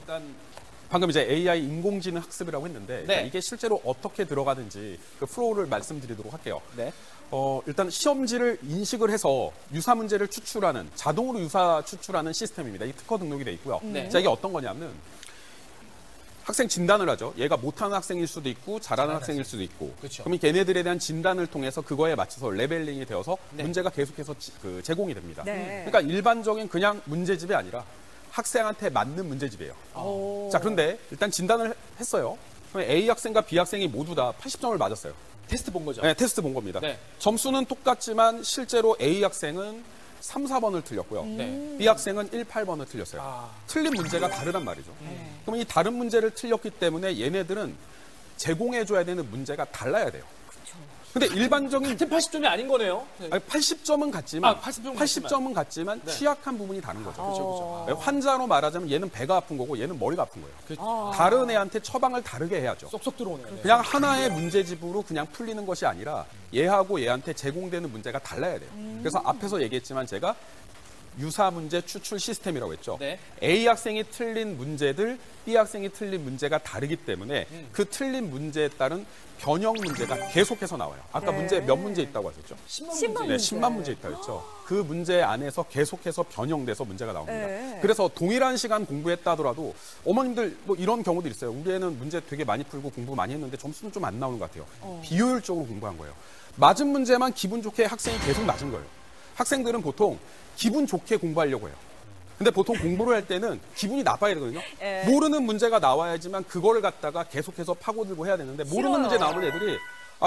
일단 방금 이제 AI 인공지능 학습이라고 했는데 네. 이게 실제로 어떻게 들어가는지 그 플로우를 말씀드리도록 할게요. 네. 일단 시험지를 인식을 해서 유사 문제를 추출하는 자동으로 유사 추출하는 시스템입니다. 이 특허 등록이 돼 있고요. 네. 자, 이게 어떤 거냐면 학생 진단을 하죠. 얘가 못하는 학생일 수도 있고 잘하는 학생일 수도 있고. 그렇죠. 그럼 걔네들에 대한 진단을 통해서 그거에 맞춰서 레벨링이 되어서 네. 문제가 계속해서 제공이 됩니다. 네. 그러니까 일반적인 그냥 문제집이 아니라 학생한테 맞는 문제집이에요. 자, 그런데 일단 진단을 했어요. 그럼 A 학생과 B 학생이 모두 다 80점을 맞았어요. 테스트 본 거죠? 네, 테스트 본 겁니다. 네. 점수는 똑같지만 실제로 A 학생은 3, 4번을 틀렸고요. 네. B 학생은 1, 8번을 틀렸어요. 아. 틀린 문제가 다르단 말이죠. 그럼 이 다른 문제를 틀렸기 때문에 얘네들은 제공해줘야 되는 문제가 달라야 돼요. 근데 일반적인 같은 80점이 아닌 거네요. 아니, 80점은 같지만 80점은 같지만 네. 취약한 부분이 다른 거죠. 그렇죠. 네, 환자로 말하자면 얘는 배가 아픈 거고 얘는 머리가 아픈 거예요. 그렇죠. 다른 애한테 처방을 다르게 해야죠. 쏙쏙 들어오네요. 네. 그냥 하나의 문제집으로 그냥 풀리는 것이 아니라 얘하고 얘한테 제공되는 문제가 달라야 돼요. 그래서 앞에서 얘기했지만 제가 유사 문제 추출 시스템이라고 했죠. 네. A 학생이 틀린 문제들, B 학생이 틀린 문제가 다르기 때문에 그 틀린 문제에 따른 변형 문제가 계속해서 나와요. 아까 네. 문제 몇 문제 있다고 하셨죠? 10만 네, 문제. 10만 문제 있다고 했죠. 그 문제 안에서 계속해서 변형돼서 문제가 나옵니다. 네. 그래서 동일한 시간 공부했다 하더라도 어머님들 뭐 이런 경우도 있어요. 우리 애는 문제 되게 많이 풀고 공부 많이 했는데 점수는 좀 안 나오는 것 같아요. 비효율적으로 공부한 거예요. 맞은 문제만 기분 좋게 학생이 계속 맞은 거예요. 학생들은 보통 기분 좋게 공부하려고 해요. 근데 보통 공부를 할 때는 기분이 나빠야 되거든요. 예. 모르는 문제가 나와야지만 그거를 갖다가 계속해서 파고들고 해야 되는데 모르는 싫어요. 문제 나오는 애들이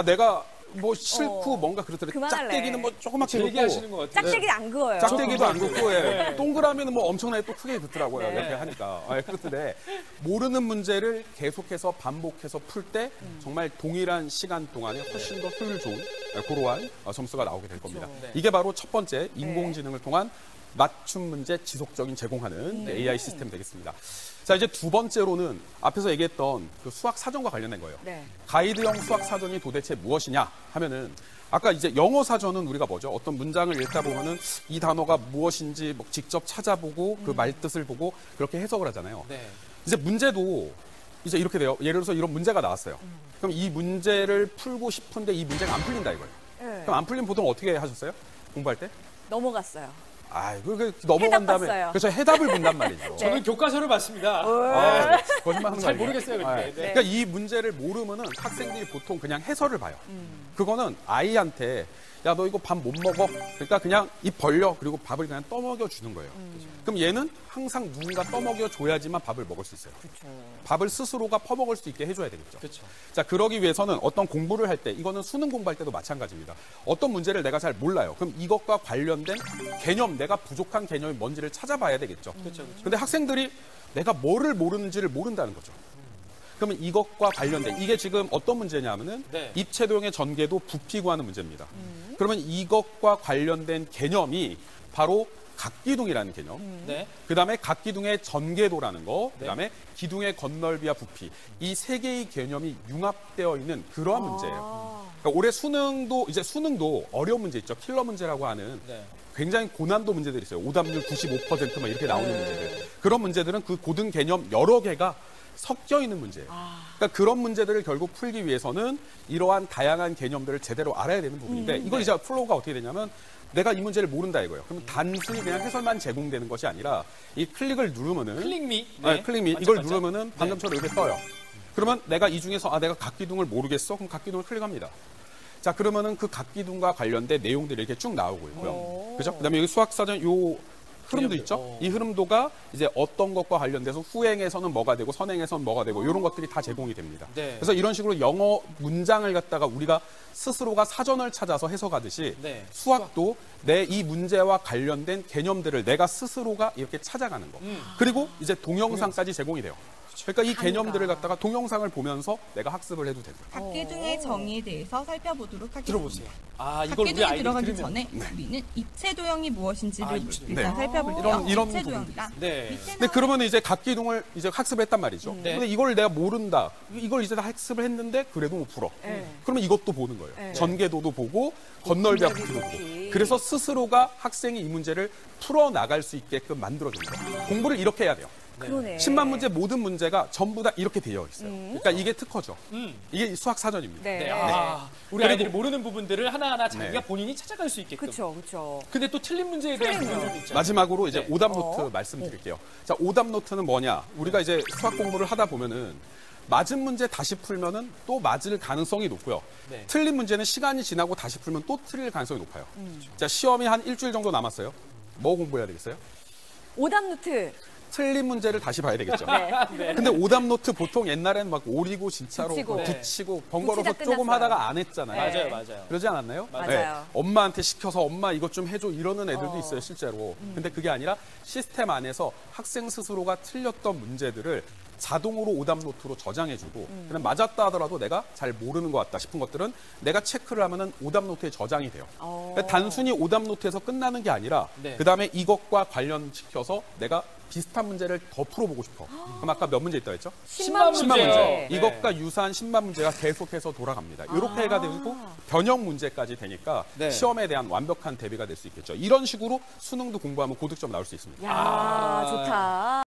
내가 뭐 싫고 뭔가 그렇더래. 그만할래. 짝대기는 뭐 조그맣게 얘기하시는 긋고 것 같아요. 짝대기 안 그어요. 짝대기도 안 긋고 예. 네. 동그라미는 뭐 엄청나게 또 크게 긋더라고요. 네. 이렇게 하니까. 그렇던데 모르는 문제를 계속해서 반복해서 풀 때 정말 동일한 시간 동안에 훨씬 더 효율 좋은 그러한 점수가 나오게 될 겁니다. 네. 이게 바로 첫 번째 인공지능을 통한 맞춤 문제 지속적인 제공하는 AI 시스템 되겠습니다. 자, 이제 두 번째로는 앞에서 얘기했던 그 수학 사전과 관련된 거예요. 네. 가이드형 수학 사전이 도대체 무엇이냐 하면은 아까 이제 영어 사전은 우리가 뭐죠? 어떤 문장을 읽다 보면은 이 단어가 무엇인지 뭐 직접 찾아보고 그 말뜻을 보고 그렇게 해석을 하잖아요. 네. 이제 문제도 이제 이렇게 돼요. 예를 들어서 이런 문제가 나왔어요. 그럼 이 문제를 풀고 싶은데 이 문제가 안 풀린다 이거예요. 네. 그럼 안 풀리면 보통 어떻게 하셨어요? 공부할 때? 넘어갔어요. 그 넘어간 다음에 봤어요. 그래서 해답을 본단 말이죠. 저는 교과서를 봤습니다. 거짓말하는 잘 거 아니에요? 모르겠어요, 근데. 네. 그러니까 이 문제를 모르면은 학생들이 보통 그냥 해설을 봐요. 그거는 아이한테 야, 너 이거 밥 못 먹어. 그러니까 그냥 입 벌려. 그리고 밥을 그냥 떠먹여 주는 거예요. 그럼 얘는 항상 누군가 떠먹여 줘야지만 밥을 먹을 수 있어요. 밥을 스스로가 퍼먹을 수 있게 해줘야 되겠죠. 그렇죠. 자, 그러기 위해서는 어떤 공부를 할 때, 이거는 수능 공부할 때도 마찬가지입니다. 어떤 문제를 내가 잘 몰라요. 그럼 이것과 관련된 개념, 내가 부족한 개념이 뭔지를 찾아봐야 되겠죠. 그렇죠. 근데 학생들이 내가 뭐를 모르는지를 모른다는 거죠. 그러면 이것과 관련된, 이게 지금 어떤 문제냐면은 네. 입체도형의 전개도 부피 구하는 문제입니다. 그러면 이것과 관련된 개념이 바로 각기둥이라는 개념, 네. 그 다음에 각기둥의 전개도라는 거, 네. 그 다음에 기둥의 건널비와 부피, 이 세 개의 개념이 융합되어 있는 그러한 문제예요. 그러니까 올해 수능도 어려운 문제 있죠. 킬러 문제라고 하는 네. 굉장히 고난도 문제들이 있어요. 오답률 95% 막 이렇게 나오는 문제들. 그런 문제들은 그 고등 개념 여러 개가 섞여 있는 문제예요. 그러니까 그런 문제들을 결국 풀기 위해서는 이러한 다양한 개념들을 제대로 알아야 되는 부분인데 이걸 이제 플로우가 어떻게 되냐면 내가 이 문제를 모른다 이거예요. 그럼 단순히 그냥 해설만 제공되는 것이 아니라 이 클릭을 누르면은 클릭미. 클릭미 반짝반짝. 이걸 누르면은 방금처럼 이렇게 떠요. 그러면 내가 이 중에서 내가 각기둥을 모르겠어? 그럼 각기둥을 클릭합니다. 자, 그러면은 그 각기둥과 관련된 내용들이 이렇게 쭉 나오고 있고요. 그죠? 그다음에 여기 수학사전 요 흐름도 있죠? 이 흐름도가 이제 어떤 것과 관련돼서 후행에서는 뭐가 되고 선행에서는 뭐가 되고 이런 것들이 다 제공이 됩니다. 네. 그래서 이런 식으로 영어 문장을 갖다가 우리가 스스로가 사전을 찾아서 해석하듯이 네. 수학도 내 이 문제와 관련된 개념들을 내가 스스로가 이렇게 찾아가는 거. 그리고 이제 동영상까지 제공이 돼요. 그러니까 이 개념들을 갖다가 동영상을 보면서 내가 학습을 해도 됩니다. 각기둥의 정의에 대해서 살펴보도록 하겠습니다. 들어보세요. 이걸 우리 각기둥에 아이들이 들어가기 들으면. 전에 우리는 입체도형이 무엇인지를 입체도형. 일단 네. 살펴볼게요. 이런 입체도형이다. 네. 근데 그러면 이제 각기둥을 이제 학습을 했단 말이죠. 네. 근데 이걸 내가 모른다. 이걸 이제 다 학습을 했는데 그래도 못 풀어. 그러면 이것도 보는 거예요. 전개도도 보고 건널비와 부피도 보고. 그래서 스스로가 학생이 이 문제를 풀어 나갈 수 있게끔 만들어주는 거예요. 공부를 이렇게 해야 돼요. 그러네. 10만 문제 모든 문제가 전부 다 이렇게 되어 있어요. 그러니까 이게 특허죠. 이게 수학 사전입니다. 네. 네. 아, 우리 아이들이 모르는 부분들을 하나하나 자기가 본인이 찾아갈 수 있게끔. 그렇죠, 그렇죠. 근데 또 틀린 문제에 대한 틀린 부분도 있죠. 마지막으로 이제 네. 오답 노트 말씀드릴게요. 자, 오답 노트는 뭐냐? 우리가 이제 수학 공부를 하다 보면은 맞은 문제 다시 풀면은 또 맞을 가능성이 높고요. 네. 틀린 문제는 시간이 지나고 다시 풀면 또 틀릴 가능성이 높아요. 자, 시험이 한 일주일 정도 남았어요. 뭐 공부해야 되겠어요? 오답 노트. 틀린 문제를 다시 봐야 되겠죠. 네. 근데 오답 노트 보통 옛날에는 막 오리고 진짜로 붙이고. 뭐 네. 붙이고 번거로워서 붙이다 조금 끝났어요. 하다가 안 했잖아요. 네. 맞아요. 그러지 않았나요? 맞아요. 엄마한테 시켜서 엄마 이것 좀 해줘 이러는 애들도 있어요, 실제로. 근데 그게 아니라 시스템 안에서 학생 스스로가 틀렸던 문제들을 자동으로 오답 노트로 저장해주고 그냥 맞았다 하더라도 내가 잘 모르는 것 같다 싶은 것들은 내가 체크를 하면은 오답 노트에 저장이 돼요. 그러니까 단순히 오답 노트에서 끝나는 게 아니라 네. 그 다음에 이것과 관련시켜서 내가 비슷한 문제를 더 풀어보고 싶어. 그럼 아까 몇 문제 있다고 했죠? 10만 10만 문제요. 문제. 네. 이것과 유사한 10만 문제가 계속해서 돌아갑니다. 이렇게 해가 되고 변형 문제까지 되니까 네. 시험에 대한 완벽한 대비가 될 수 있겠죠. 이런 식으로 수능도 공부하면 고득점 나올 수 있습니다. 야, 좋다.